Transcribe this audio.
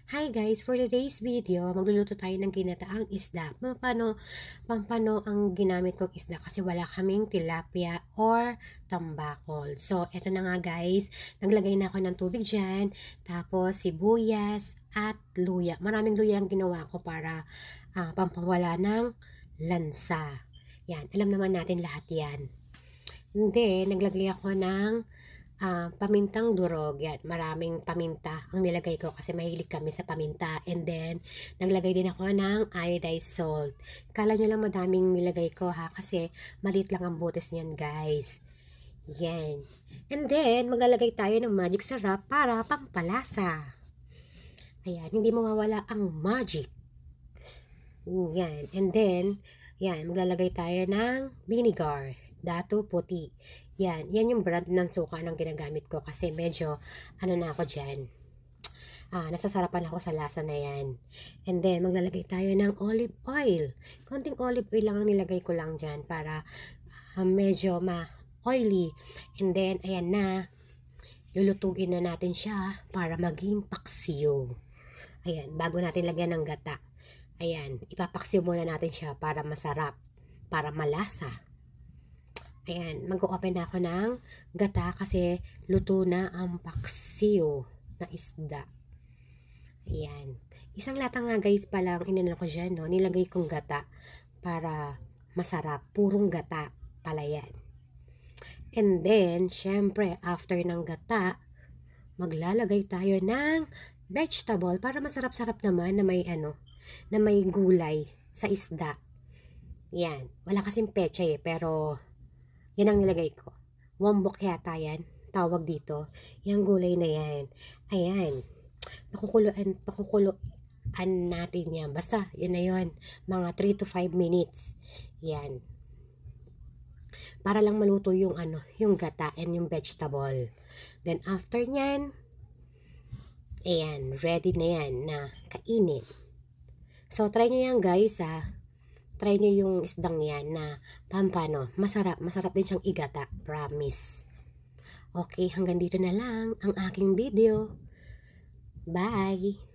Hi guys, for today's video, magluluto tayo ng ginataang isda. Pampano ang ginamit kong isda kasi wala kaming tilapia or tambakol. So, eto na nga guys, naglagay na ako ng tubig dyan, tapos sibuyas at luya. Maraming luya ang ginawa ko para pampawala ng lansa. Yan, alam naman natin lahat yan. Hindi, naglagay ako ng pamintang durog. Yan, maraming paminta ang nilagay ko kasi mahilig kami sa paminta. And then, naglagay din ako ng iodized salt. Kala nyo lang madaming nilagay ko ha, kasi maliit lang ang butas niyan guys. Yan. And then, maglalagay tayo ng magic sarap para pampalasa. Ayan, hindi mawawala ang magic. Yan. And then, yan, maglalagay tayo ng vinegar. Dato puti. Yan yung brand ng suka ng ginagamit ko kasi medyo, na ako dyan. Nasasarapan ako sa lasa na yan. And then, maglalagay tayo ng olive oil. Konting olive oil lang ang nilagay ko lang dyan para medyo ma-oily. And then, ayan na. Lulutuin na natin siya para maging paksiw. Ayan, bago natin lagyan ng gata. Ayan, ipapaksiw muna natin siya para masarap, para malasa. Ayan, mag-open na ako ng gata kasi luto na ang paksiw na isda. Ayan. Isang lata nga guys palang inano ko dyan, no? Nilagay kong gata para masarap. Purong gata pala yan. And then, syempre, after ng gata, maglalagay tayo ng vegetable para masarap-sarap naman na may na may gulay sa isda. Yan. Wala kasing pechay pero yan ang nilagay ko. Wombok yata yan. Tawag dito. Yung gulay na yan. Ayan. Pakukuluan natin yan. Basta, yun na yun. Mga 3 to 5 minutes. Yan. Para lang maluto yung yung gata and yung vegetable. Then, after nyan, ayan, ready na yan na kainin. So, try nyo yan guys Try nyo yung isdang yan na pampano. Masarap. Masarap din siyang igata. Promise. Okay, hanggang dito na lang ang aking video. Bye!